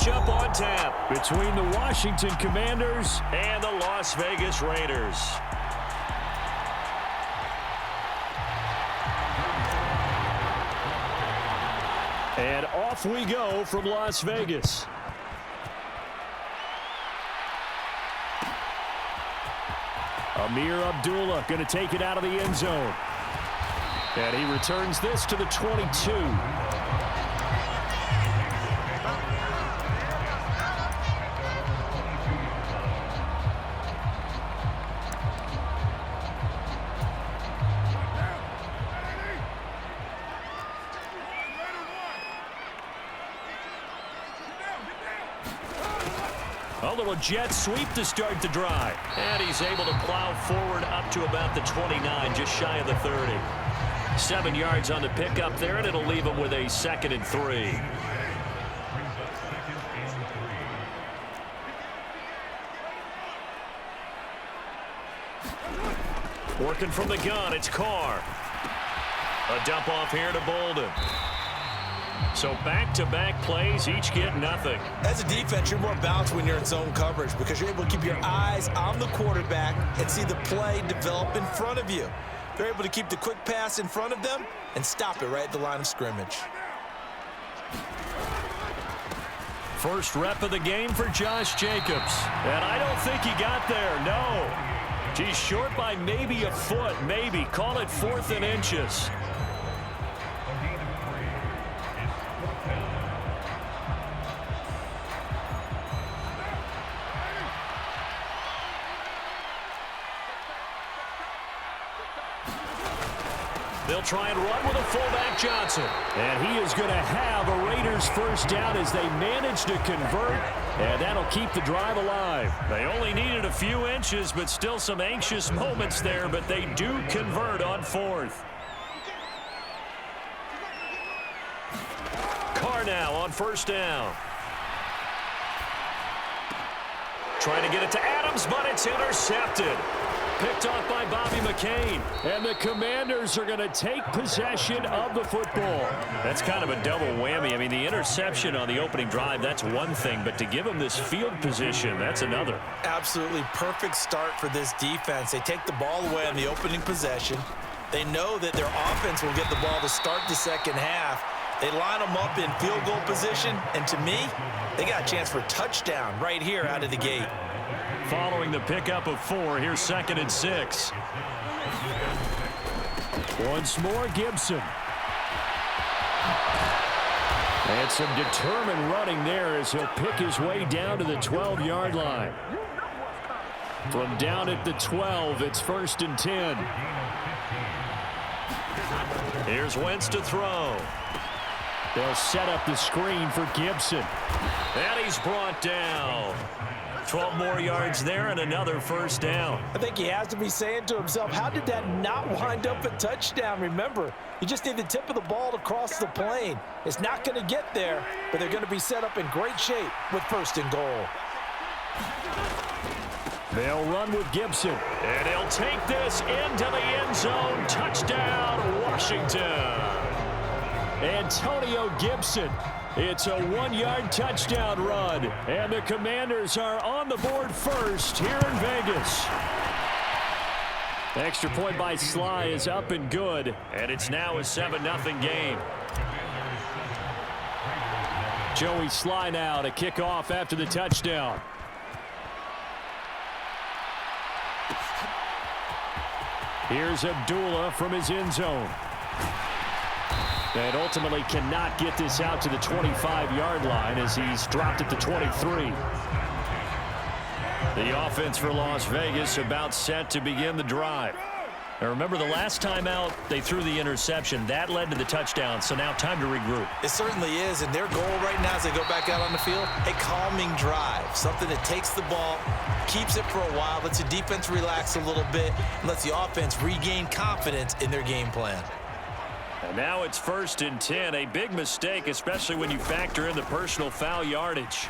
matchup on tap between the Washington Commanders and the Las Vegas Raiders. And off we go from Las Vegas. Amir Abdullah going to take it out of the end zone. And he returns this to the 22. A little jet sweep to start the drive. And he's able to plow forward up to about the 29, just shy of the 30. 7 yards on the pickup there, and it'll leave him with a 2nd and 3. Working from the gun, it's Carr. A dump off here to Bolden. So back-to-back plays, each get nothing. As a defense, you're more balanced when you're in zone coverage because you're able to keep your eyes on the quarterback and see the play develop in front of you. They're able to keep the quick pass in front of them and stop it right at the line of scrimmage. First rep of the game for Josh Jacobs. And I don't think he got there, no. He's short by maybe a foot, maybe. Call it 4th and inches. They'll try and run with a fullback Johnson. And he is going to have a Raiders first down as they manage to convert. And that'll keep the drive alive. They only needed a few inches, but still some anxious moments there. But they do convert on 4th. Carr now on first down. Trying to get it to Adams, but it's intercepted. Picked off by Bobby McCain. And the Commanders are going to take possession of the football. That's kind of a double whammy. I mean, the interception on the opening drive, that's one thing. But to give them this field position, that's another. Absolutely perfect start for this defense. They take the ball away on the opening possession. They know that their offense will get the ball to start the second half. They line them up in field goal position. And to me, they got a chance for a touchdown right here out of the gate. Following the pickup of 4, here's 2nd and 6. Once more, Gibson. And some determined running there as he'll pick his way down to the 12-yard line. From down at the 12, it's 1st and 10. Here's Wentz to throw. They'll set up the screen for Gibson. And he's brought down. 12 more yards there and another first down. I think he has to be saying to himself, how did that not wind up a touchdown? Remember, you just need the tip of the ball to cross the plane. It's not going to get there, but they're going to be set up in great shape with 1st and goal. They'll run with Gibson. And he'll take this into the end zone. Touchdown, Washington. Antonio Gibson. It's a 1-yard touchdown run. And the Commanders are on the board first here in Vegas. Extra point by Sly is up and good. And it's now a 7-0 game. Joey Sly now to kick off after the touchdown. Here's Abdullah from his end zone. And ultimately cannot get this out to the 25-yard line as he's dropped at the 23. The offense for Las Vegas about set to begin the drive. Now remember, the last time out, they threw the interception. That led to the touchdown, so now time to regroup. It certainly is, and their goal right now as they go back out on the field, a calming drive, something that takes the ball, keeps it for a while, lets the defense relax a little bit, and lets the offense regain confidence in their game plan. And now it's 1st and 10, a big mistake, especially when you factor in the personal foul yardage.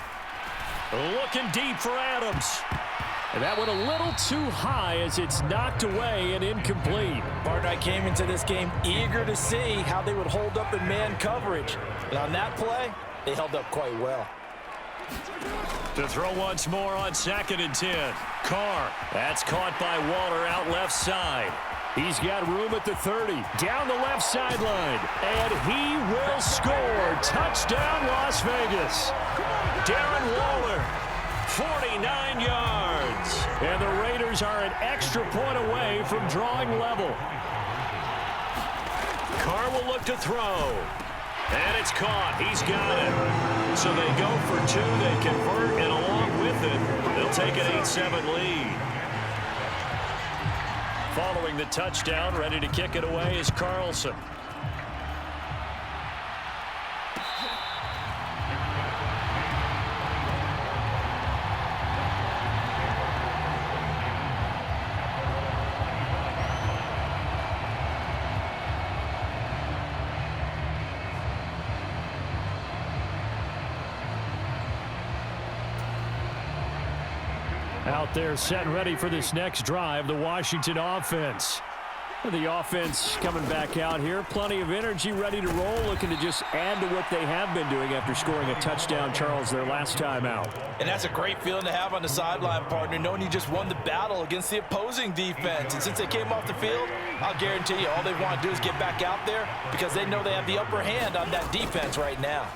Looking deep for Adams. And that went a little too high as it's knocked away and incomplete. Partner, I came into this game eager to see how they would hold up in man coverage. And on that play, they held up quite well. To throw once more on 2nd and 10. Carr. That's caught by Waller out left side. He's got room at the 30. Down the left sideline. And he will score. Touchdown, Las Vegas. Darren Waller, 49 yards. And the Raiders are an extra point away from drawing level. Carr will look to throw. And it's caught. He's got it. So they go for 2. They convert, and along with it, they'll take an 8-7 lead. Following the touchdown, ready to kick it away is Carlson. Out there set and ready for this next drive, the Washington offense. The offense coming back out here. Plenty of energy, ready to roll, looking to just add to what they have been doing after scoring a touchdown, Charles, their last time out. And that's a great feeling to have on the sideline, partner, knowing you just won the battle against the opposing defense. And since they came off the field, I'll guarantee you all they want to do is get back out there because they know they have the upper hand on that defense right now.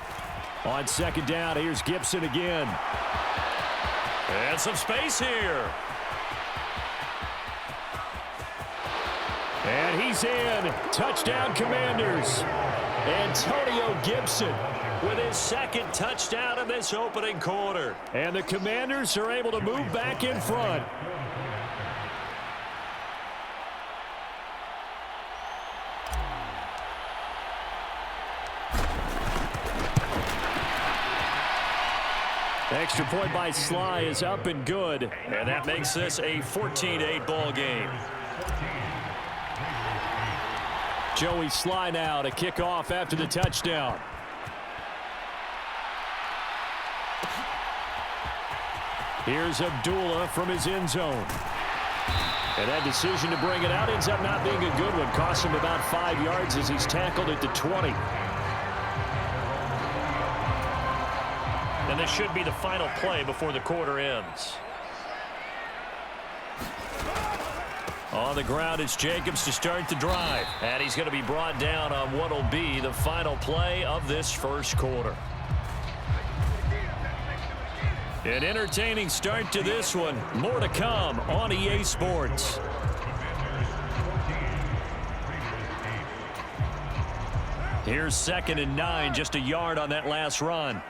On 2nd down, here's Gibson again. And some space here. And he's in. Touchdown, Commanders. Antonio Gibson with his 2nd touchdown in this opening quarter. And the Commanders are able to move back in front. Extra point by Sly is up and good. And that makes this a 14-8 ball game. Joey Sly now to kick off after the touchdown. Here's Abdullah from his end zone. And that decision to bring it out ends up not being a good one. Cost him about 5 yards as he's tackled at the 20. And this should be the final play before the quarter ends. On the ground, it's Jacobs to start the drive. And he's going to be brought down on what will be the final play of this first quarter. An entertaining start to this one. More to come on EA Sports. Here's 2nd and 9, just a yard on that last run.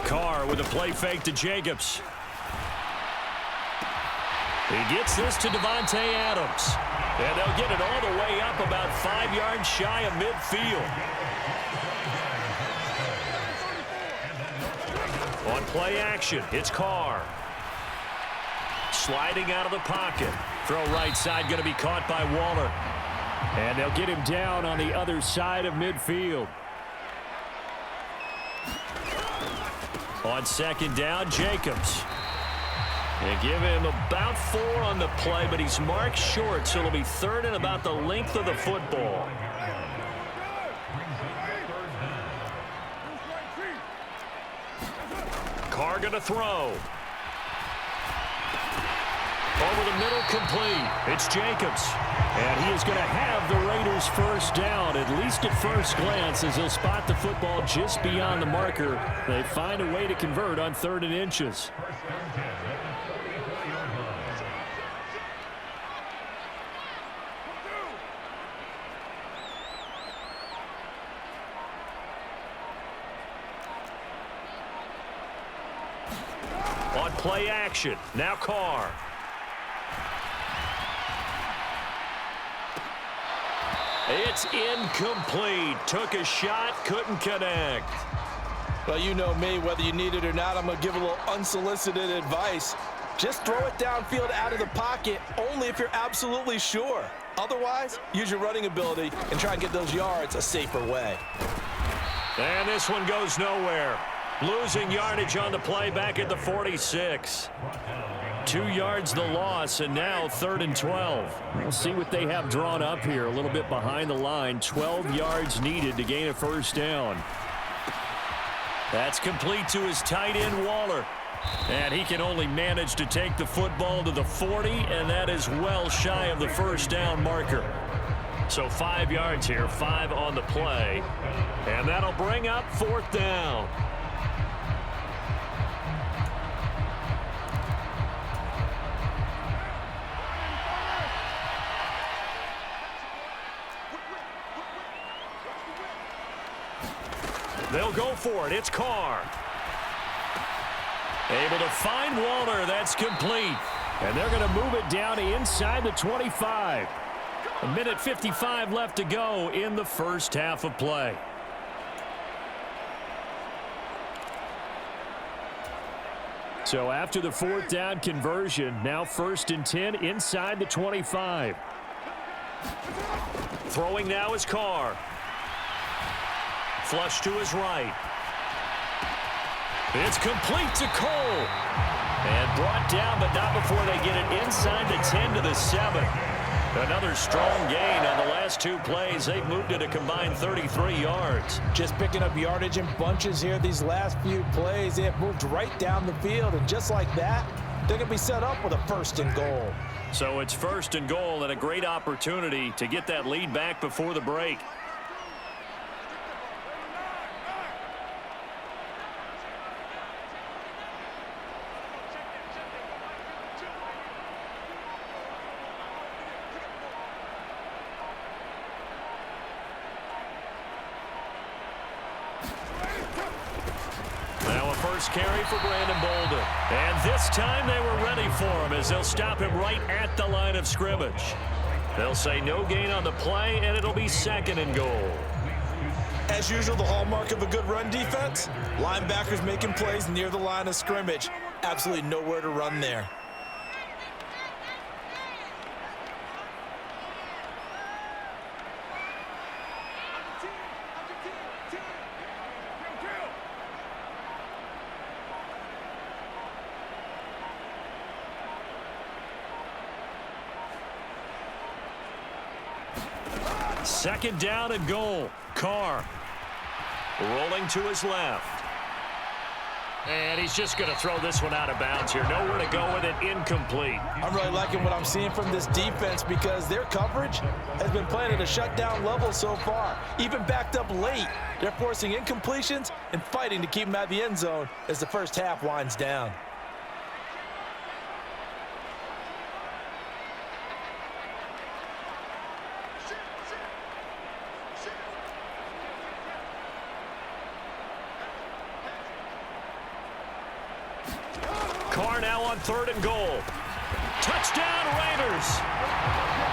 Carr with a play fake to Jacobs. He gets this to Davante Adams. And they'll get it all the way up about 5 yards shy of midfield. On play action, it's Carr. Sliding out of the pocket. Throw right side going to be caught by Waller. And they'll get him down on the other side of midfield. On 2nd down, Jacobs. They give him about 4 on the play, but he's marked short, so it'll be 3rd and about the length of the football. Carr going to throw. Over the middle, complete. It's Jacobs. And he is going to have the Raiders first down, at least at first glance, as he'll spot the football just beyond the marker. They find a way to convert on 3rd and inches. On play action, now Carr. It's incomplete. Took a shot, couldn't connect. Well, you know me, whether you need it or not, I'm going to give a little unsolicited advice. Just throw it downfield out of the pocket, only if you're absolutely sure. Otherwise, use your running ability and try and get those yards a safer way. And this one goes nowhere. Losing yardage on the play back at the 46. 2 yards the loss, and now 3rd and 12. We'll see what they have drawn up here. A little bit behind the line. 12 yards needed to gain a first down. That's complete to his tight end, Waller. And he can only manage to take the football to the 40, and that is well shy of the first down marker. So 5 yards here, 5 on the play. And that'll bring up 4th down. They'll go for it. It's Carr. Able to find Waller. That's complete. And they're going to move it down inside the 25. 1:55 left to go in the first half of play. So after the 4th down conversion, now 1st and 10 inside the 25. Throwing now is Carr. Flush to his right. It's complete to Cole. And brought down, but not before they get it inside the 10 to the 7. Another strong gain on the last 2 plays. They've moved it a combined 33 yards. Just picking up yardage in bunches here these last few plays. They have moved right down the field, and just like that, they're going to be set up with a 1st and goal. So it's 1st and goal and a great opportunity to get that lead back before the break. Carry for Brandon Bolden. And this time they were ready for him as they'll stop him right at the line of scrimmage. They'll say no gain on the play, and it'll be 2nd and goal. As usual, the hallmark of a good run defense, linebackers making plays near the line of scrimmage. Absolutely nowhere to run there. Second down and goal. Carr rolling to his left. And he's just going to throw this one out of bounds here. Nowhere to go with it. Incomplete. I'm really liking what I'm seeing from this defense because their coverage has been playing at a shutdown level so far. Even backed up late, they're forcing incompletions and fighting to keep them out of the end zone as the first half winds down. Carr now on 3rd and goal. Touchdown, Raiders.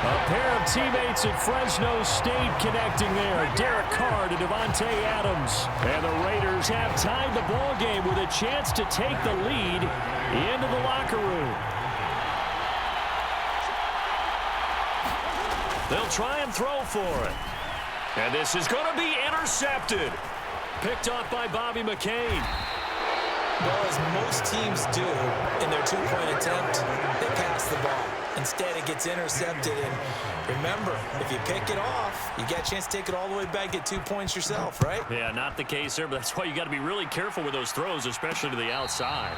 A pair of teammates at Fresno State connecting there. Derek Carr to Devontae Adams. And the Raiders have tied the ball game with a chance to take the lead into the locker room. They'll try and throw for it. And this is going to be intercepted. Picked off by Bobby McCain. Well, as most teams do in their 2-point attempt, they pass the ball. Instead, it gets intercepted. And remember, if you pick it off, you get a chance to take it all the way back, get 2 points yourself, right? Yeah, not the case there, but that's why you got to be really careful with those throws, especially to the outside.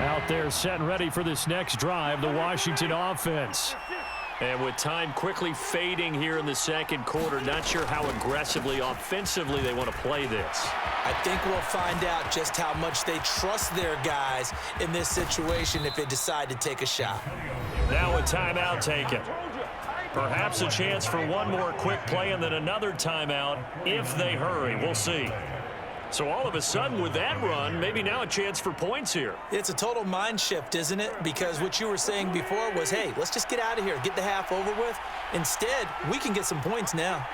Out there set and ready for this next drive, the Washington offense. And with time quickly fading here in the second quarter, not sure how aggressively, offensively they want to play this. I think we'll find out just how much they trust their guys in this situation if they decide to take a shot. Now a timeout taken. Perhaps a chance for one more quick play and then another timeout if they hurry. We'll see. So all of a sudden with that run, maybe now a chance for points here. It's a total mind shift, isn't it? Because what you were saying before was, hey, let's just get out of here, get the half over with. Instead, we can get some points now.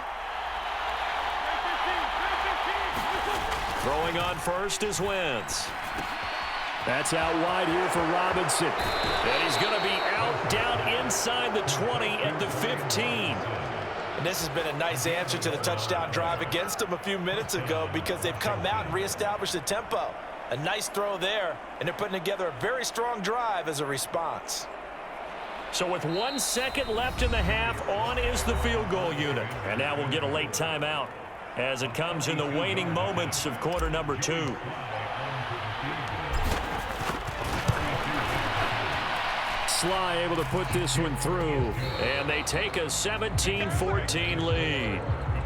Throwing on first is Wentz. That's out wide here for Robinson. And he's going to be out down inside the 20 at the 15. And this has been a nice answer to the touchdown drive against them a few minutes ago because they've come out and reestablished the tempo. A nice throw there, and they're putting together a very strong drive as a response. So with 1 second left in the half, on is the field goal unit. And now we'll get a late timeout as it comes in the waning moments of quarter number 2. Sly able to put this one through, and they take a 17-14 lead.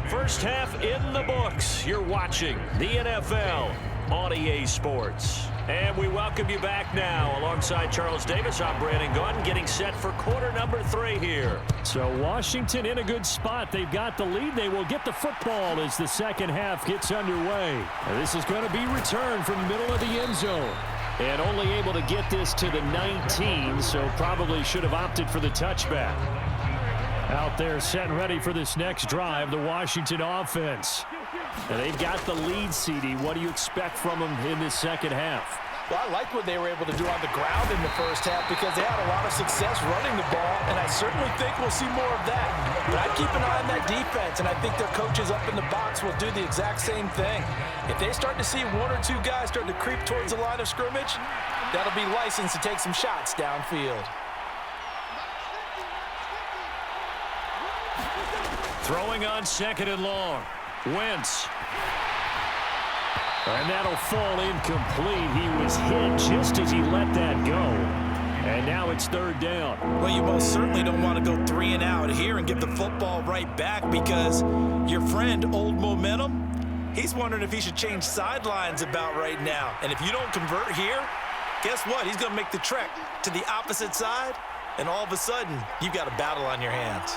First half in the books. You're watching the NFL on EA Sports. And we welcome you back now. Alongside Charles Davis, I'm Brandon Gaudin, getting set for quarter number 3 here. So Washington in a good spot. They've got the lead. They will get the football as the second half gets underway. And this is going to be returned from the middle of the end zone. And only able to get this to the 19, so probably should have opted for the touchback. Out there set and ready for this next drive, the Washington offense. And they've got the lead, CD. What do you expect from them in this second half? Well, I like what they were able to do on the ground in the first half because they had a lot of success running the ball, and I certainly think we'll see more of that. But I keep an eye on that defense, and I think their coaches up in the box will do the exact same thing. If they start to see 1 or 2 guys start to creep towards the line of scrimmage, that'll be licensed to take some shots downfield. Throwing on second and long. Wentz. And that'll fall incomplete. He was hit just as he let that go. And now it's third down. Well, you most certainly don't want to go 3 and out here and give the football right back because your friend, Old Momentum, he's wondering if he should change sidelines about right now. And if you don't convert here, guess what? He's going to make the trek to the opposite side, and all of a sudden, you've got a battle on your hands.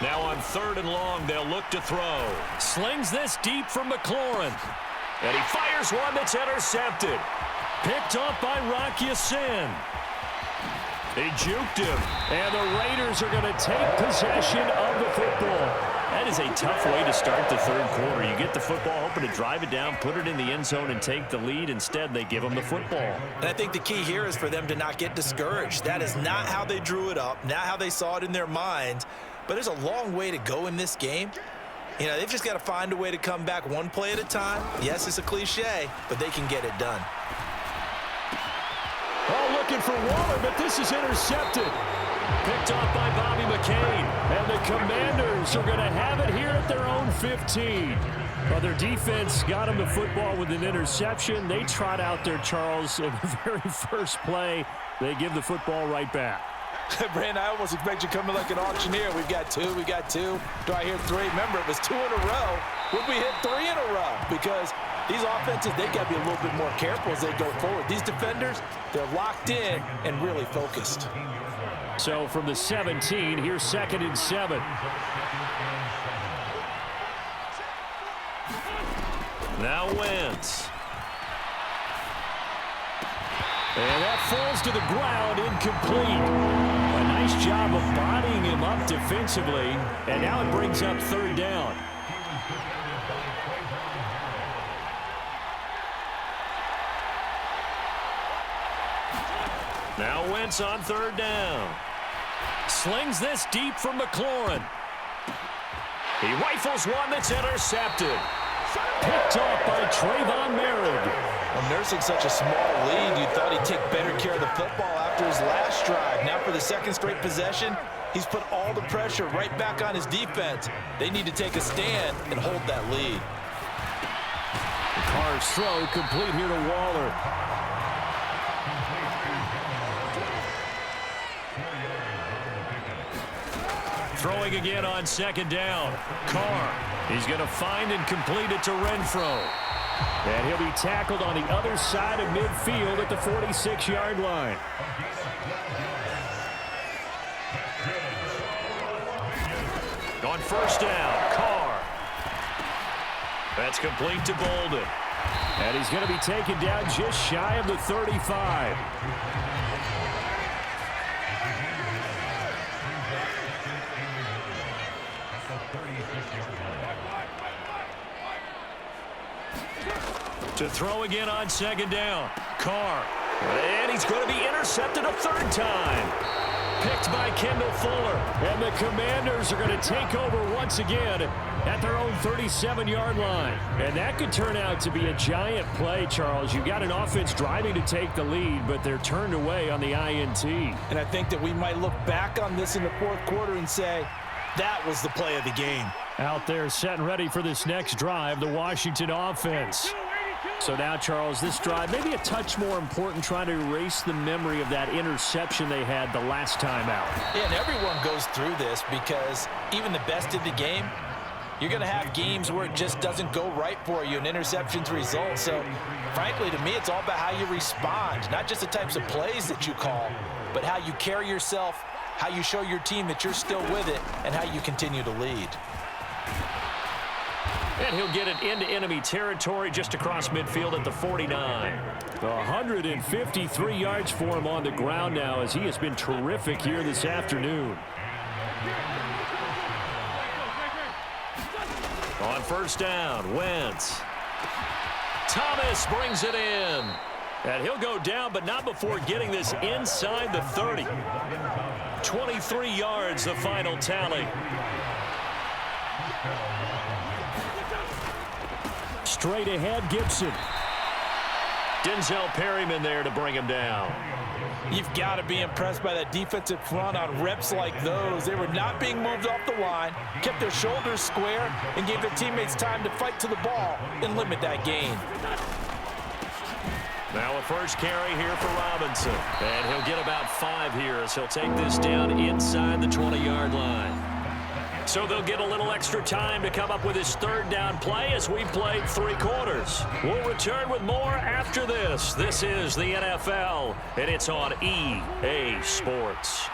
Now on third and long, they'll look to throw. Slings this deep from McLaurin. And he fires one that's intercepted. Picked up by Rock Ya-Sin. They juked him. And the Raiders are going to take possession of the football. That is a tough way to start the third quarter. You get the football, hoping to drive it down, put it in the end zone, and take the lead. Instead, they give them the football. And I think the key here is for them to not get discouraged. That is not how they drew it up, not how they saw it in their minds. But there's a long way to go in this game. You know, they've just got to find a way to come back one play at a time. Yes, it's a cliche, but they can get it done. Oh, looking for Waller, but this is intercepted. Picked off by Bobby McCain. And the Commanders are going to have it here at their own 15. Well, their defense got them the football with an interception. They trot out there, Charles, in the very first play. They give the football right back. Brandon, I almost expect you coming like an auctioneer. We've got 2, we got 2. Do I hear 3? Remember, it was 2 in a row. Would we hit 3 in a row? Because these offenses, they got to be a little bit more careful as they go forward. These defenders, they're locked in and really focused. So from the 17, here's 2nd and 7. Now Wentz. And that falls to the ground, incomplete. A nice job of bodying him up defensively. And now it brings up third down. Now Wentz on third down. Slings this deep from McLaurin. He rifles one that's intercepted. Picked off by Trayvon Merritt. Well, nursing such a small lead, you thought he'd take better care of the football after his last drive. Now for the second straight possession, he's put all the pressure right back on his defense. They need to take a stand and hold that lead. The Carr's throw complete here to Waller. Throwing again on second down. Carr. He's going to find and complete it to Renfro. And he'll be tackled on the other side of midfield at the 46-yard line. On first down, Carr. That's complete to Bolden. And he's going to be taken down just shy of the 35. To throw again on second down. Carr. And he's going to be intercepted a third time. Picked by Kendall Fuller. And the Commanders are going to take over once again at their own 37-yard line. And that could turn out to be a giant play, Charles. You've got an offense driving to take the lead, but they're turned away on the INT. And I think that we might look back on this in the fourth quarter and say, that was the play of the game. Out there set and ready for this next drive, the Washington offense. So now, Charles, this drive maybe a touch more important, trying to erase the memory of that interception they had the last time out. Yeah, and everyone goes through this because even the best in the game, you're going to have games where it just doesn't go right for you and interceptions result. So, frankly, to me, it's all about how you respond, not just the types of plays that you call, but how you carry yourself, how you show your team that you're still with it, and how you continue to lead. And he'll get it into enemy territory just across midfield at the 49. 153 yards for him on the ground now, as he has been terrific here this afternoon. On first down, Wentz. Thomas brings it in. And he'll go down, but not before getting this inside the 30. 23 yards, the final tally. Straight ahead, Gibson. Denzel Perryman there to bring him down. You've got to be impressed by that defensive front on reps like those. They were not being moved off the line, kept their shoulders square, and gave their teammates time to fight to the ball and limit that gain. Now a first carry here for Robinson. And he'll get about 5 here as he'll take this down inside the 20-yard line. So they'll get a little extra time to come up with his third down play as we've played 3 quarters. We'll return with more after this. This is the NFL, and it's on EA Sports.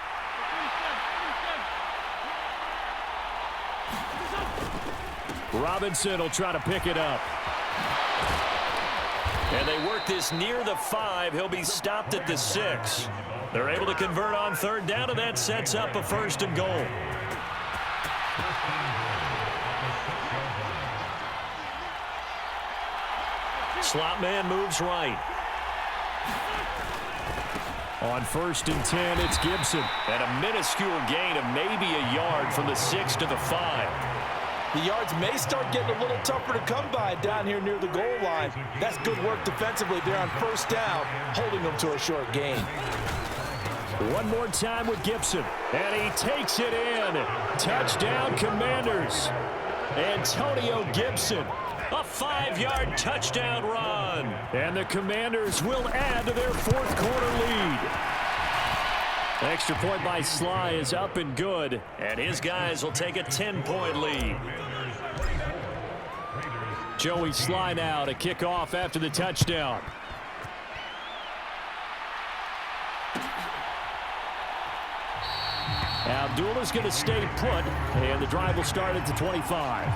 Robinson will try to pick it up. And they work this near the 5. He'll be stopped at the 6. They're able to convert on third down, and that sets up a 1st and goal. Slot man moves right. On 1st and 10, it's Gibson. And a minuscule gain of maybe a yard from the 6 to the 5. The yards may start getting a little tougher to come by down here near the goal line. That's good work defensively there on 1st down, holding them to a short gain. One more time with Gibson, and he takes it in. Touchdown, Commanders. Antonio Gibson, a 5-yard touchdown run. And the Commanders will add to their 4th quarter lead. Extra point by Sly is up and good, and his guys will take a 10-point lead. Joey Sly now to kick off after the touchdown. Abdullah's going to stay put, and the drive will start at the 25.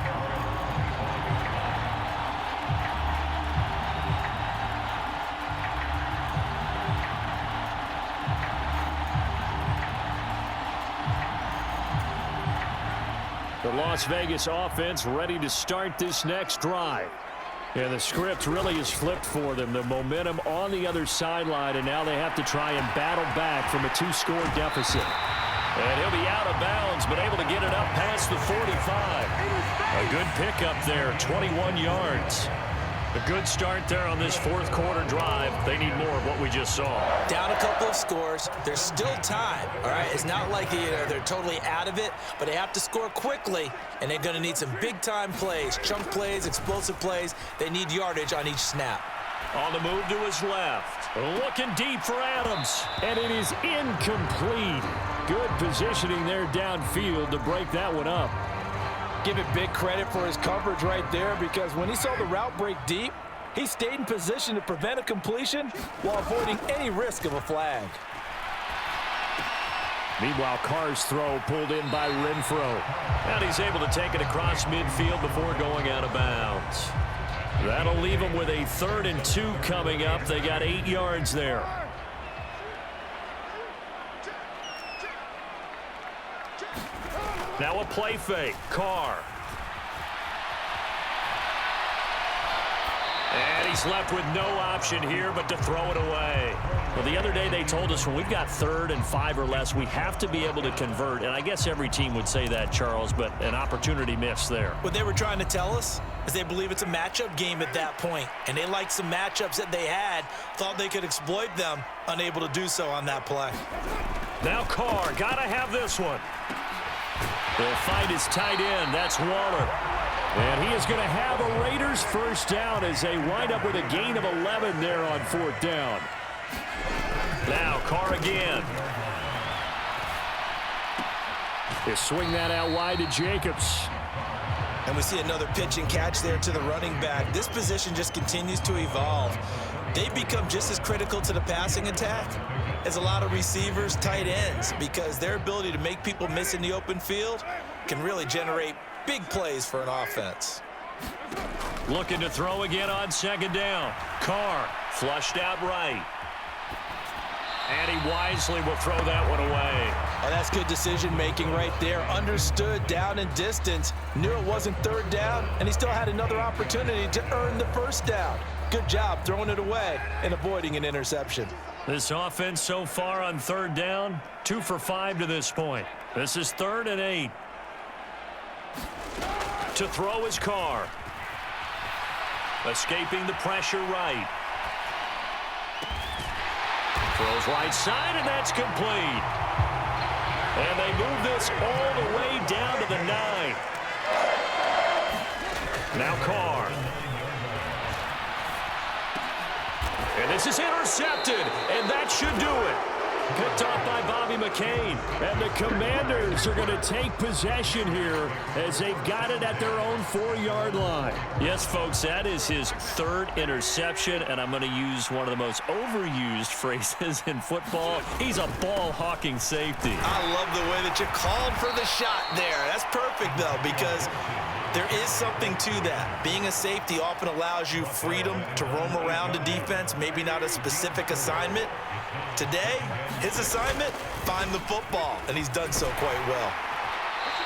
The Las Vegas offense ready to start this next drive. And the script really is flipped for them. The momentum on the other sideline, and now they have to try and battle back from a 2-score deficit. And he'll be out of bounds, but able to get it up past the 45. A good pickup there, 21 yards. A good start there on this 4th quarter drive. They need more of what we just saw. Down a couple of scores. There's still time, all right? It's not like they're totally out of it, but they have to score quickly, and they're going to need some big-time plays, chunk plays, explosive plays. They need yardage on each snap. On the move to his left. Looking deep for Adams. And it is incomplete. Good positioning there downfield to break that one up. Give it big credit for his coverage right there, because when he saw the route break deep, he stayed in position to prevent a completion while avoiding any risk of a flag. Meanwhile, Carr's throw pulled in by Renfro. And he's able to take it across midfield before going out of bounds. That'll leave them with a 3rd and 2 coming up. They got 8 yards there. Now a play fake. Carr. And he's left with no option here but to throw it away. Well, the other day they told us when we've got 3rd and 5 or less, we have to be able to convert. And I guess every team would say that, Charles, but an opportunity missed there. What they were trying to tell us is they believe it's a matchup game at that point. And they liked some matchups that they had, thought they could exploit them, unable to do so on that play. Now Carr, got to have this one. They'll find his tight end. That's Waller. And he is going to have a Raiders first down as they wind up with a gain of 11 there on 4th down. Now Carr again. They swing that out wide to Jacobs. And we see another pitch and catch there to the running back. This position just continues to evolve. They become just as critical to the passing attack as a lot of receivers, tight ends, because their ability to make people miss in the open field can really generate big plays for an offense. Looking to throw again on 2nd down. Carr flushed out right. And he wisely will throw that one away. Oh, that's good decision-making right there. Understood down and distance. Knew it wasn't 3rd down, and he still had another opportunity to earn the first down. Good job throwing it away and avoiding an interception. This offense so far on 3rd down, 2 for 5 to this point. This is 3rd and 8. To throw his Carr. Escaping the pressure right. Throws right side, and that's complete. And they move this all the way down to the 9. Now Carr. And this is intercepted, and that should do it. Picked off by Bobby McCain. And the Commanders are going to take possession here as they've got it at their own 4-yard line. Yes, folks, that is his 3rd interception, and I'm going to use one of the most overused phrases in football. He's a ball-hawking safety. I love the way that you called for the shot there. That's perfect, though, because there is something to that. Being a safety often allows you freedom to roam around a defense, maybe not a specific assignment. Today, his assignment, find the football, and he's done so quite well.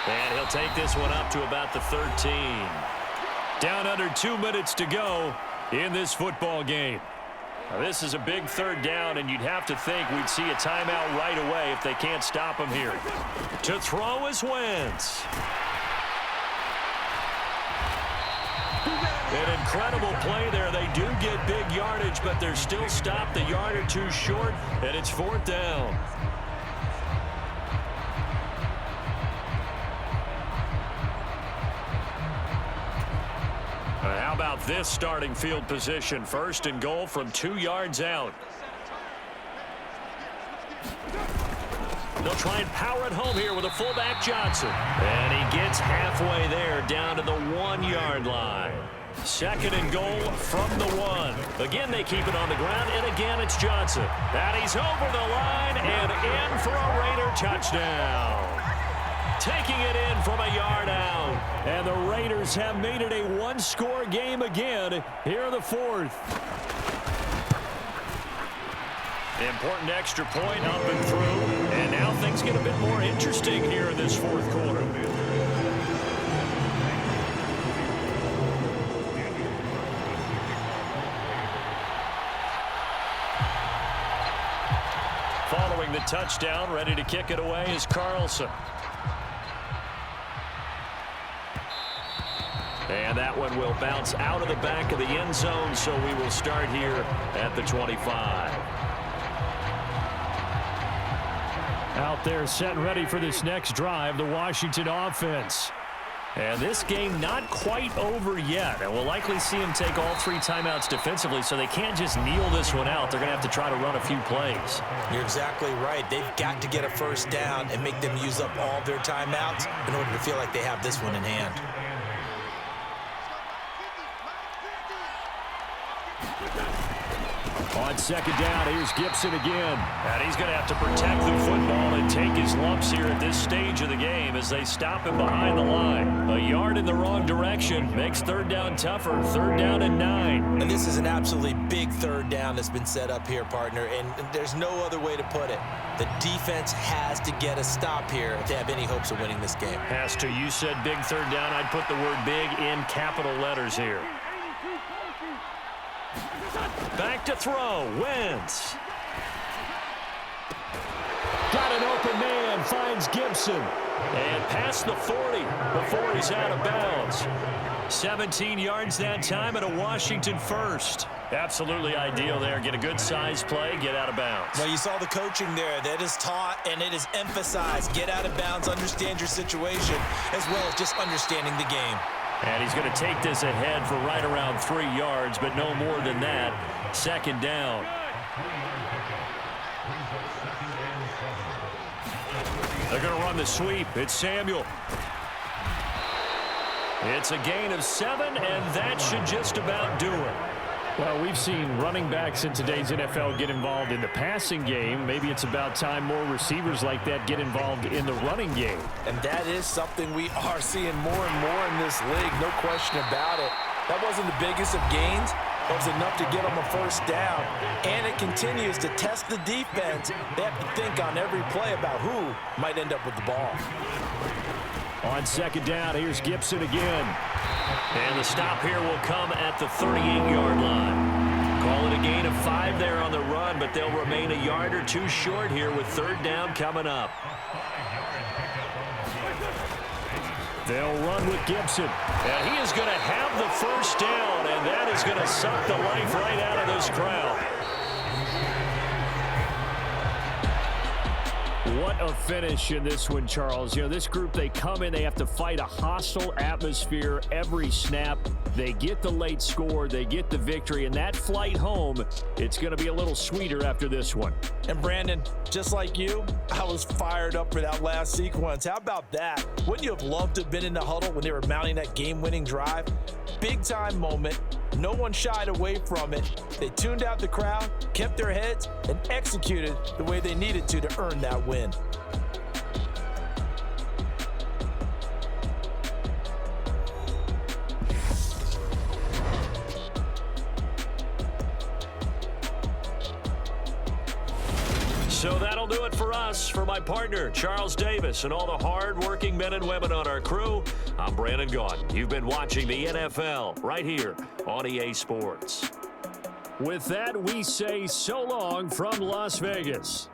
And he'll take this one up to about the 13. Down under 2 minutes to go in this football game. Now, this is a big 3rd down, and you'd have to think we'd see a timeout right away if they can't stop him here. To throw is Wentz. An incredible play there. They do get big yardage, but they're still stopped a yard or 2 short, and it's 4th down. How about this starting field position? 1st and goal from 2 yards out. They'll try and power it home here with a fullback Johnson. And he gets halfway there down to the 1-yard line. 2nd and goal from the 1. Again, they keep it on the ground, and again, it's Johnson. And he's over the line and in for a Raider touchdown. Taking it in from a yard out. And the Raiders have made it a 1-score game again here in the 4th. Important extra point up and through. And now things get a bit more interesting here in this 4th quarter. Following the touchdown, ready to kick it away is Carlson. And that one will bounce out of the back of the end zone, so we will start here at the 25. Out there set and ready for this next drive, the Washington offense. And this game not quite over yet. And we'll likely see them take all 3 timeouts defensively, so they can't just kneel this one out. They're going to have to try to run a few plays. You're exactly right. They've got to get a first down and make them use up all their timeouts in order to feel like they have this one in hand. On 2nd down, here's Gibson again. And he's going to have to protect the football and take his lumps here at this stage of the game as they stop him behind the line. A yard in the wrong direction makes 3rd down tougher. 3rd down and 9. And this is an absolutely big 3rd down that's been set up here, partner, and there's no other way to put it. The defense has to get a stop here if they have any hopes of winning this game. Has to. You said big 3rd down. I'd put the word big in capital letters here. Back to throw. Wentz. Got an open man. Finds Gibson. And past the 40 before he's out of bounds. 17 yards that time and a Washington first. Absolutely ideal there. Get a good size play, get out of bounds. Well, you saw the coaching there. That is taught and it is emphasized. Get out of bounds, understand your situation, as well as just understanding the game. And he's going to take this ahead for right around 3 yards, but no more than that. Second down. They're going to run the sweep. It's Samuel. It's a gain of 7, and that should just about do it. Well, we've seen running backs in today's NFL get involved in the passing game. Maybe it's about time more receivers like that get involved in the running game. And that is something we are seeing more and more in this league, no question about it. That wasn't the biggest of gains. That was enough to get them a first down. And it continues to test the defense. They have to think on every play about who might end up with the ball. On second down, here's Gibson again. And the stop here will come at the 38-yard line. Call it a gain of 5 there on the run, but they'll remain a yard or two short here with third down coming up. They'll run with Gibson. And he is going to have the first down, and that is going to suck the life right out of this crowd. What a finish in this one, Charles. You know, this group, they come in, they have to fight a hostile atmosphere every snap. They get the late score, they get the victory, and that flight home, it's going to be a little sweeter after this one. And Brandon, just like you, I was fired up for that last sequence. How about that? Wouldn't you have loved to have been in the huddle when they were mounting that game-winning drive? Big-time moment. No one shied away from it. They tuned out the crowd, kept their heads, and executed the way they needed to earn that win. So that'll do it for us. For my partner, Charles Davis, and all the hard-working men and women on our crew, I'm Brandon Gaudin. You've been watching the NFL right here on EA Sports. With that, we say so long from Las Vegas.